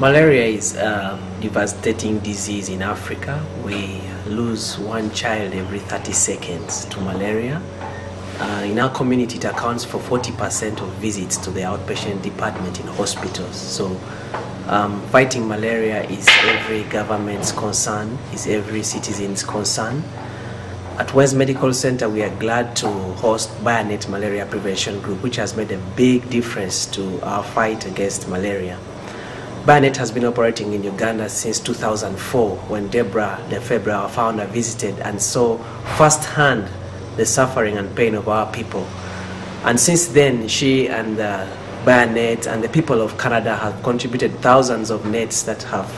Malaria is a devastating disease in Africa. We lose one child every 30 seconds to malaria. In our community, it accounts for 40% of visits to the outpatient department in hospitals. So fighting malaria is every government's concern, is every citizen's concern. At West Medical Center, we are glad to host Buy-A-Net Malaria Prevention Group, which has made a big difference to our fight against malaria. Buy-A-Net has been operating in Uganda since 2004, when Deborah Lefebvre, our founder, visited and saw firsthand the suffering and pain of our people. And since then, she and Buy-A-Net and the people of Canada have contributed thousands of nets that have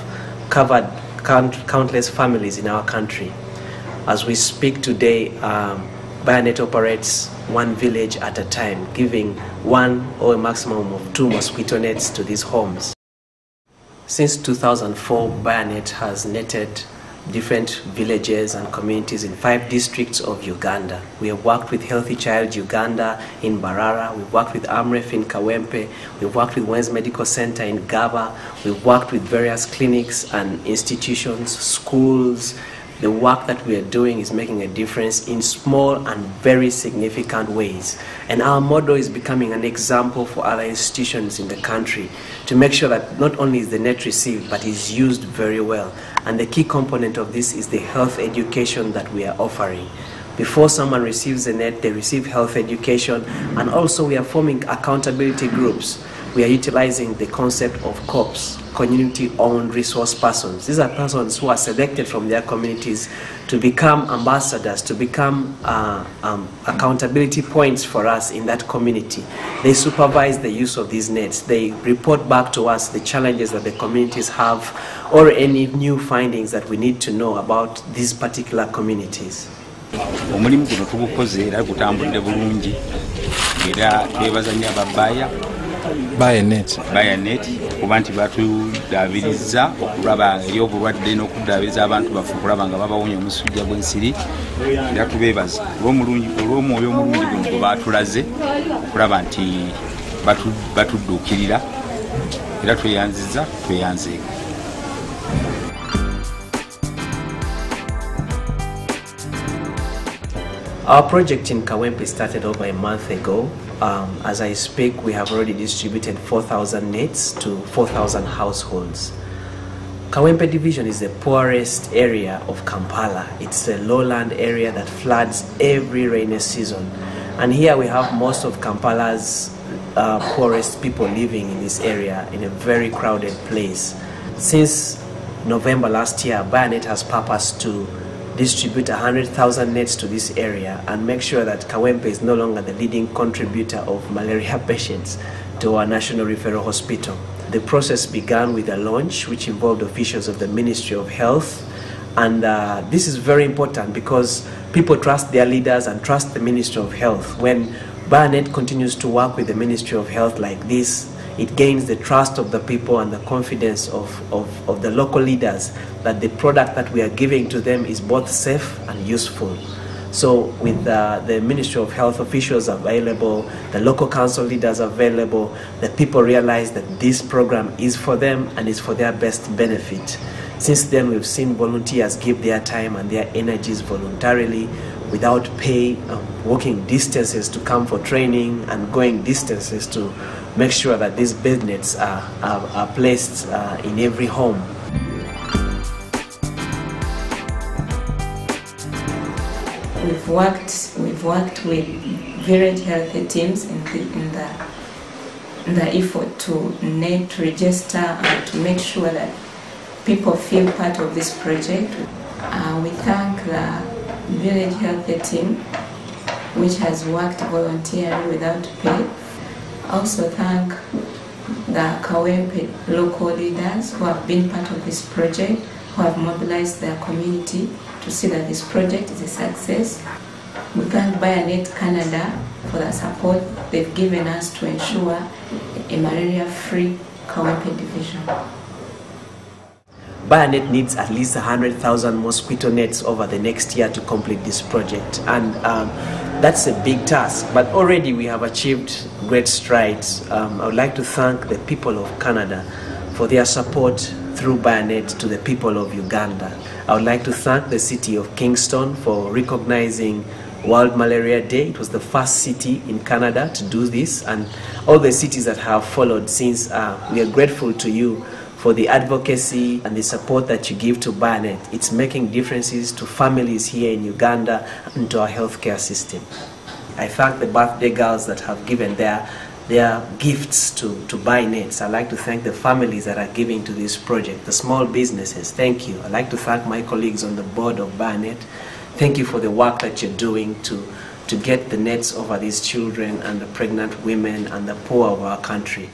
covered countless families in our country. As we speak today, Buy-A-Net operates one village at a time, giving one or a maximum of 2 mosquito nets to these homes. Since 2004, Buy-A-Net has netted different villages and communities in 5 districts of Uganda. We have worked with Healthy Child Uganda in Barara, we've worked with AMREF in Kawempe, we've worked with West Medical Center in Gaba, we've worked with various clinics and institutions, schools. The work that we are doing is making a difference in small and very significant ways. And our model is becoming an example for other institutions in the country to make sure that not only is the net received, but is used very well. And the key component of this is the health education that we are offering. Before someone receives the net, they receive health education, and also we are forming accountability groups. We are utilizing the concept of C.O.R.Ps, community-owned resource persons. These are persons who are selected from their communities to become ambassadors, to become accountability points for us in that community. They supervise the use of these nets. They report back to us the challenges that the communities have or any new findings that we need to know about these particular communities. Omulimu guno tugukoze era gutambulire bulungi era twebaza nnyo ababbaaya Buy-A-Net kuba nti batuddaabiriza okulaba eri obulwadde n'okuddaabiriza abantu baffe okulaba nga babawunya omusujja gw'ensiri era tubeebaza olw'omwoyo omulungi guno gwe baatulaze okulaba nti batudduukirira era tweyanziza tweyanzeeko. Our project in Kawempe started over a month ago. As I speak, we have already distributed 4,000 nets to 4,000 households. Kawempe division is the poorest area of Kampala. It's a lowland area that floods every rainy season. And here we have most of Kampala's poorest people living in this area in a very crowded place. Since November last year, Buy-A-Net has purposed to distribute 100,000 nets to this area and make sure that Kawempe is no longer the leading contributor of malaria patients to our National Referral Hospital. The process began with a launch which involved officials of the Ministry of Health, and this is very important because people trust their leaders and trust the Ministry of Health. When Buy-A-Net continues to work with the Ministry of Health like this, it gains the trust of the people and the confidence of the local leaders that the product that we are giving to them is both safe and useful. So with the Ministry of Health officials available, the local council leaders available, the people realize that this program is for them and is for their best benefit. Since then, we've seen volunteers give their time and their energies voluntarily without pay, walking distances to come for training and going distances to make sure that these bed nets are placed in every home. We've worked with village health teams in the effort to net register and to make sure that people feel part of this project. We thank the village health team, which has worked voluntarily without pay. Also thank the Kawempe local leaders who have been part of this project, who have mobilized their community to see that this project is a success. We thank Buy-A-Net Canada for the support they've given us to ensure a malaria-free Kawempe division. Buy-A-Net needs at least 100,000 mosquito nets over the next year to complete this project, and that's a big task, but already we have achieved great strides. I would like to thank the people of Canada for their support through Buy-A-Net to the people of Uganda. I would like to thank the city of Kingston for recognizing World Malaria Day. It was the first city in Canada to do this, and all the cities that have followed since. We are grateful to you for the advocacy and the support that you give to Buy-A-Net. It's making differences to families here in Uganda and to our healthcare system. I thank the birthday girls that have given their gifts to Buy-A-Net. I'd like to thank the families that are giving to this project, the small businesses. Thank you. I'd like to thank my colleagues on the board of Buy-A-Net. Thank you for the work that you're doing to get the nets over these children and the pregnant women and the poor of our country.